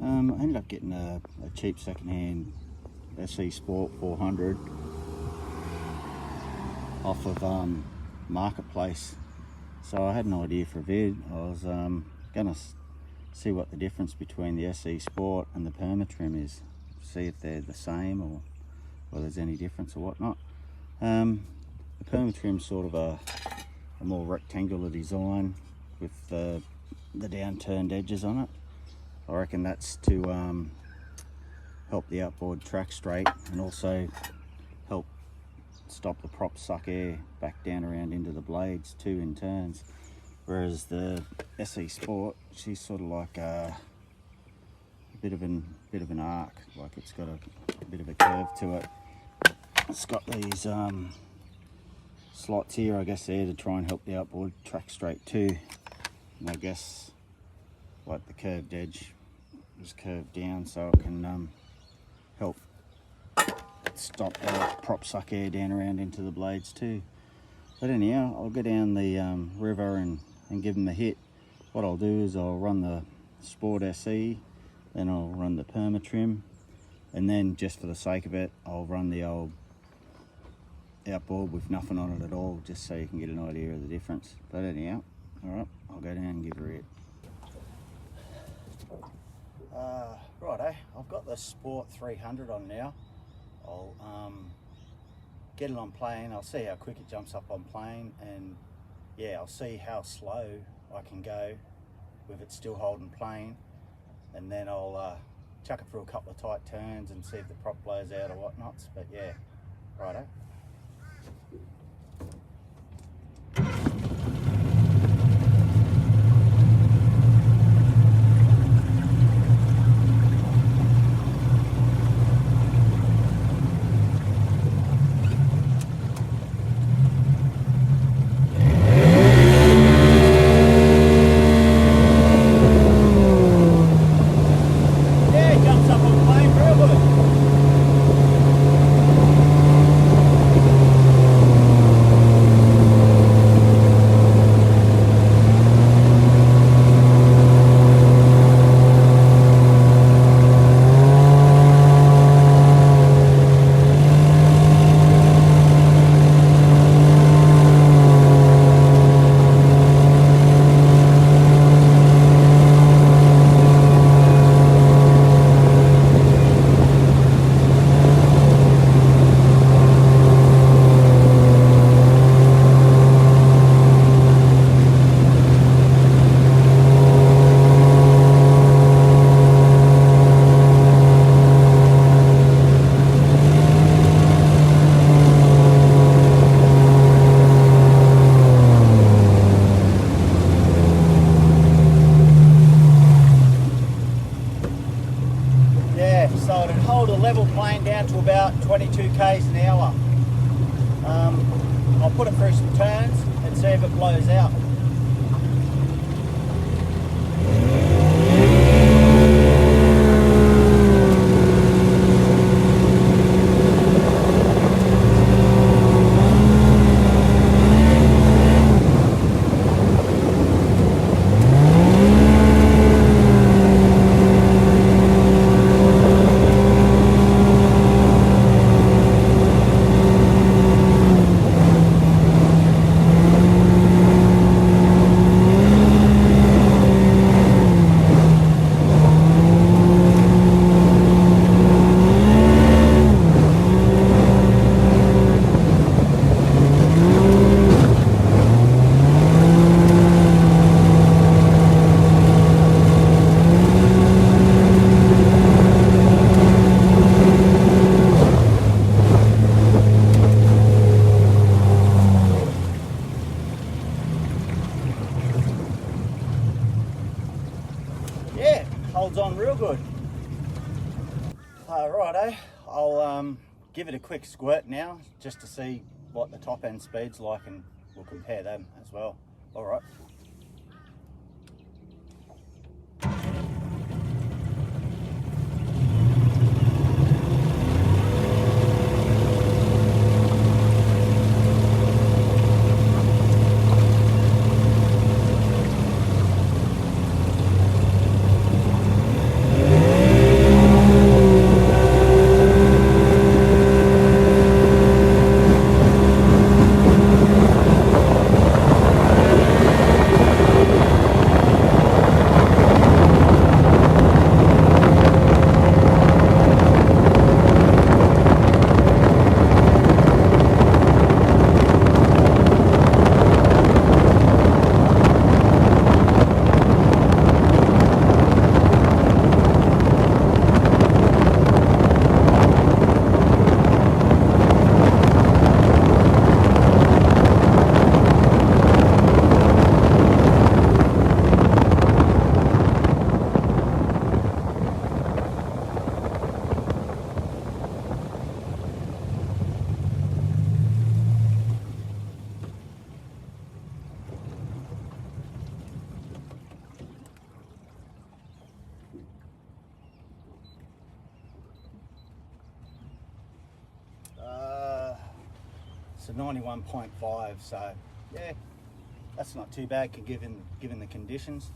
I ended up getting a cheap second-hand SE400 off of Marketplace. So I had an idea for a vid. I was going to see what the difference between the SE Sport and the Permatrim is. See if they're the same or there's any difference or whatnot. The Permatrim's sort of a more rectangular design with the downturned edges on it. I reckon that's to help the outboard track straight and also help stop the prop suck air back down around into the blades too in turns. Whereas the SE Sport, she's sort of like a bit of an arc, like it's got a bit of a curve to it. It's got these slots here, I guess, there to try and help the outboard track straight too. And I guess like the curved edge is curved down so it can help stop the prop suck air down around into the blades too. But anyhow, I'll go down the river and give them a hit. What I'll do is I'll run the Sport SE, then I'll run the Permatrim, and then just for the sake of it, I'll run the old outboard with nothing on it at all, just so you can get an idea of the difference. But anyhow, alright, I'll go down and give her a hit. Righto, I've got the Sport 300 on now. I'll get it on plane. I'll see how quick it jumps up on plane, and yeah, I'll see how slow I can go with it still holding plane, and then I'll chuck it through a couple of tight turns and see if the prop blows out or whatnots. But yeah, righto. So it'd hold a level plane down to about 22 k's an hour. I'll put it through some turns and see if it blows out. Holds on real good. Righto, I'll give it a quick squirt now just to see what the top end speed's like, and we'll compare them as well. All right. it's a 91.5, so yeah, that's not too bad given the conditions.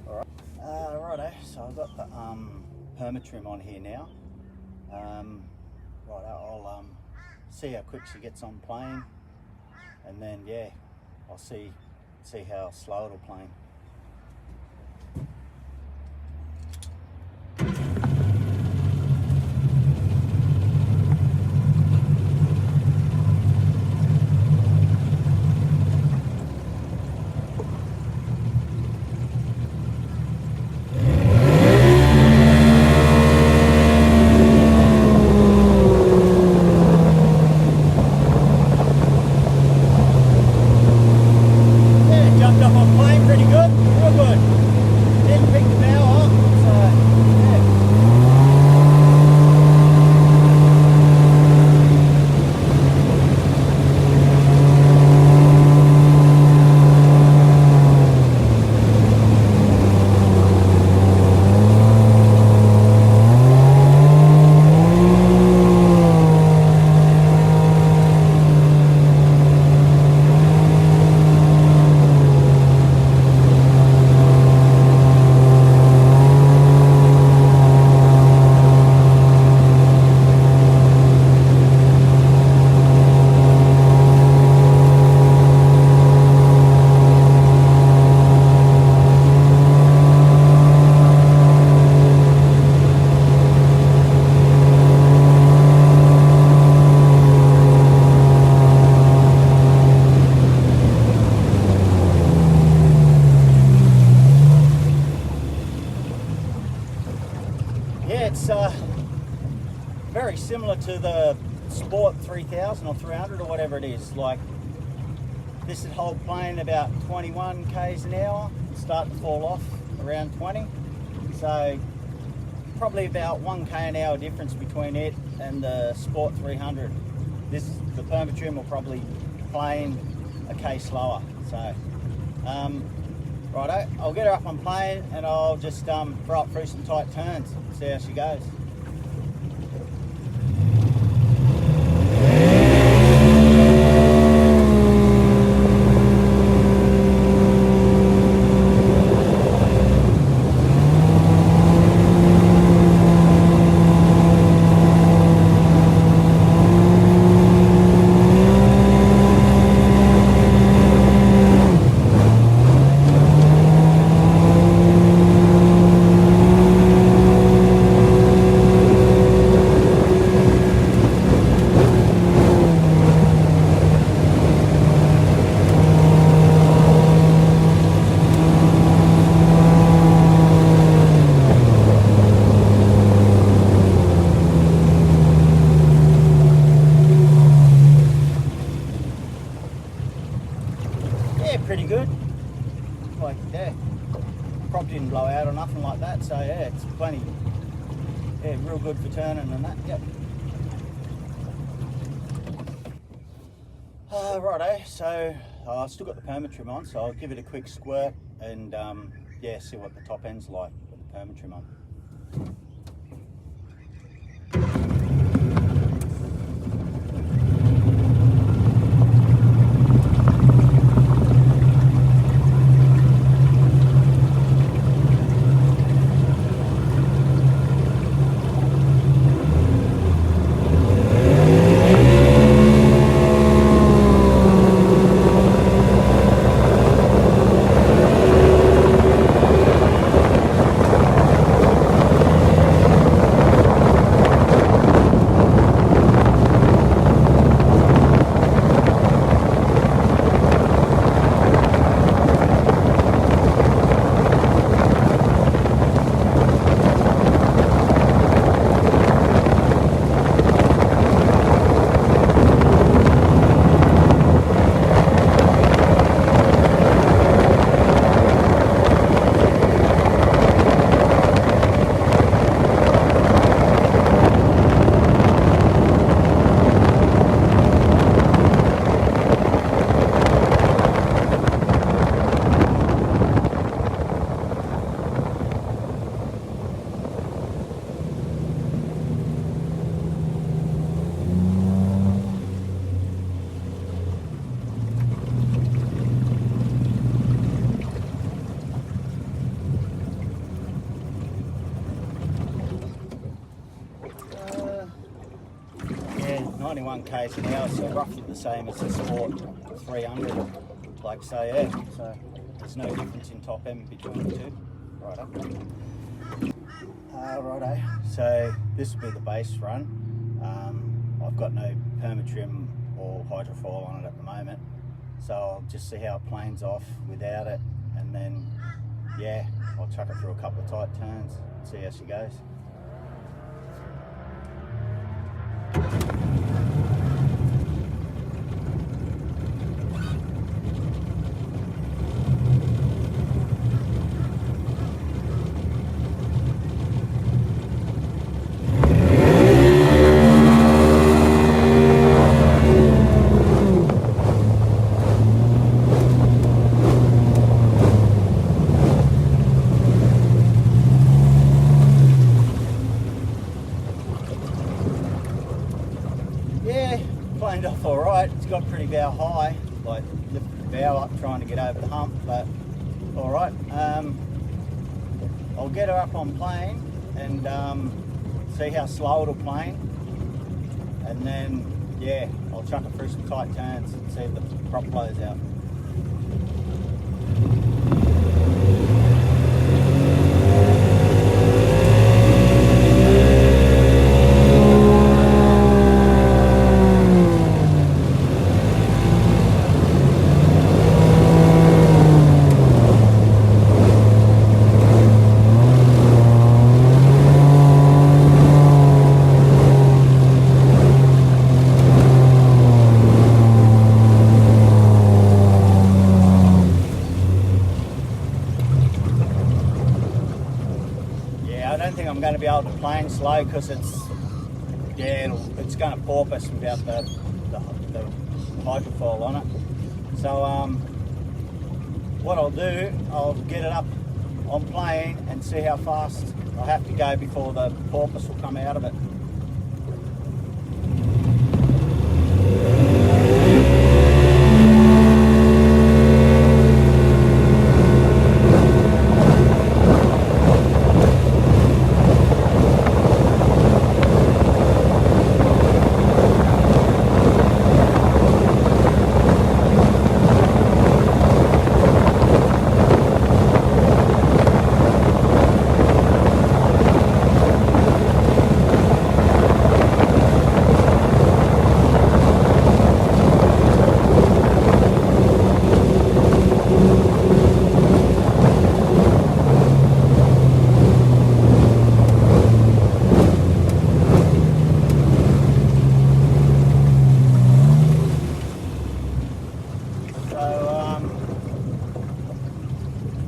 All right, righto. So I've got the Permatrim on here now. Right, I'll see how quick she gets on playing, and then yeah, I'll see how slow it'll play. It's very similar to the Sport 3000 or 300 or whatever it is. Like, this would hold playing about 21 k's an hour, start to fall off around 20. So probably about 1 k an hour difference between it and the Sport 300. The Permatrim will probably playing a k slower. So righto, I'll get her up on plane and I'll just throw up through some tight turns, see how she goes. Pretty good. Like, yeah, prop didn't blow out or nothing like that, so yeah, it's plenty, yeah, real good for turning and that. Yep. Righto, so I've still got the Permatrim on, so I'll give it a quick squirt and yeah, see what the top end's like with the Permatrim on. 91 k's an hour, so roughly the same as the Sport 300. Like so, yeah. So there's no difference in top end between the two. Righto. Righto. So this will be the base run. I've got no Permatrim or hydrofoil on it at the moment, so I'll just see how it planes off without it, and then yeah, I'll chuck it through a couple of tight turns, see how she goes. Planed off all right. It's got pretty bow high, like lifted the bow up trying to get over the hump, but all right. I'll get her up on plane and see how slow it'll plane, and then yeah, I'll chuck it through some tight turns and see if the prop blows out. I don't think I'm going to be able to plane slow because it's going to porpoise without the hydrofoil on it. So what I'll do, I'll get it up on plane and see how fast I have to go before the porpoise will come out of it.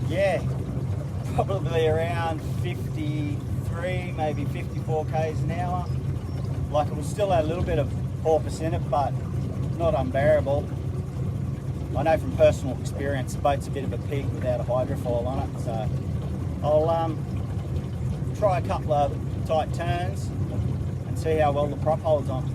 Yeah, probably around 53, maybe 54 k's an hour. Like it will still have a little bit of porpoise in it, but not unbearable. I know from personal experience the boat's a bit of a pig without a hydrofoil on it, so I'll try a couple of tight turns and see how well the prop holds on.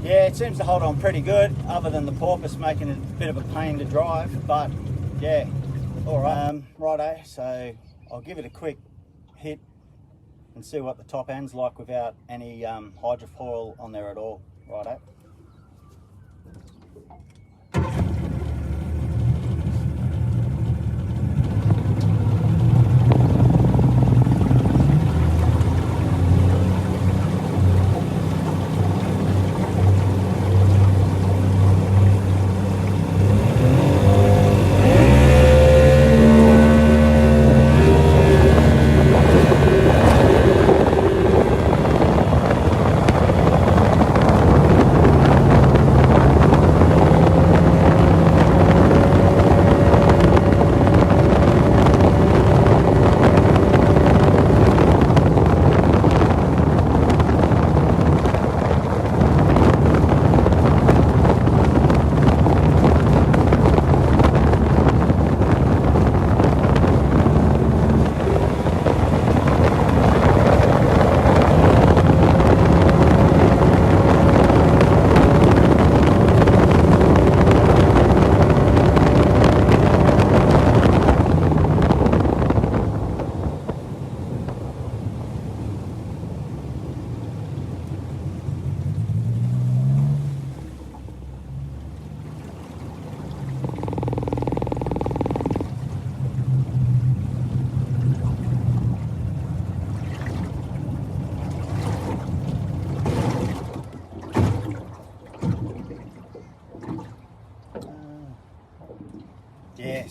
Yeah, it seems to hold on pretty good, other than the porpoise making it a bit of a pain to drive, but yeah, all right. Righto, so I'll give it a quick hit and see what the top end's like without any hydrofoil on there at all. Righto.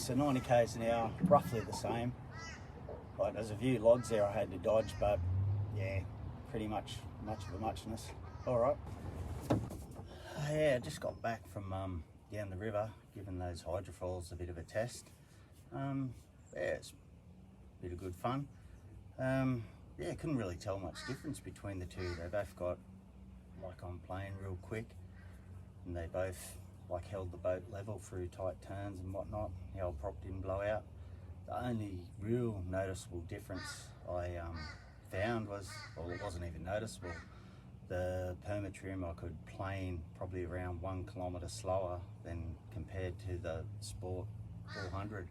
so 90 k's an hour, roughly the same. Like, there's a few logs there I had to dodge, but yeah, pretty much of a muchness. All right. Yeah, I just got back from down the river, giving those hydrofoils a bit of a test. Yeah, it's a bit of good fun. Yeah, couldn't really tell much difference between the two. They both got like on plane real quick, and they both like held the boat level through tight turns and whatnot. The old prop didn't blow out. The only real noticeable difference I found was, well, it wasn't even noticeable. The Permatrim I could plane probably around 1 kilometre slower than compared to the Sport 400.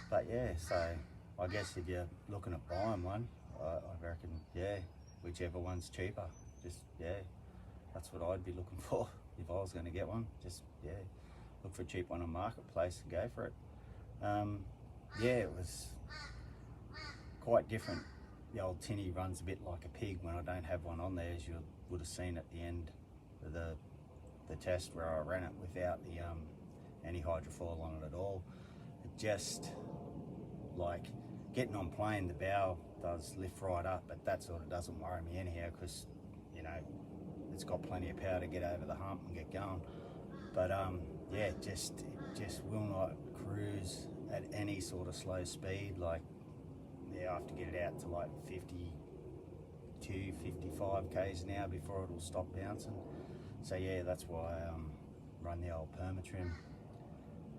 But yeah, so I guess if you're looking at buying one, I reckon, yeah, whichever one's cheaper, just, yeah, that's what I'd be looking for if I was going to get one. Just, yeah, look for a cheap one on Marketplace and go for it. Yeah, it was quite different. The old tinny runs a bit like a pig when I don't have one on there, as you would have seen at the end of the test where I ran it without the any hydrofoil on it at all. It just, like, getting on plane, the bow does lift right up, but that sort of doesn't worry me anyhow, because, you know, it's got plenty of power to get over the hump and get going. But yeah, it just will not cruise at any sort of slow speed. Like, yeah, I have to get it out to like 52, 55 k's an hour before it'll stop bouncing. So yeah, that's why I run the old Permatrim,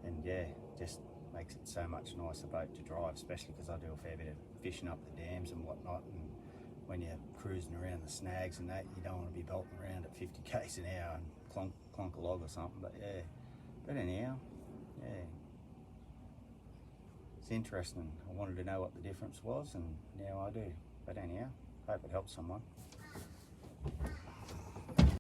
and yeah, just makes it so much nicer boat to drive, especially because I do a fair bit of fishing up the dams and whatnot, and when you're cruising around the snags and that, you don't want to be belting around at 50 k's an hour and clonk a log or something. But yeah, but anyhow, yeah, it's interesting. I wanted to know what the difference was, and now I do. But anyhow, hope it helps someone.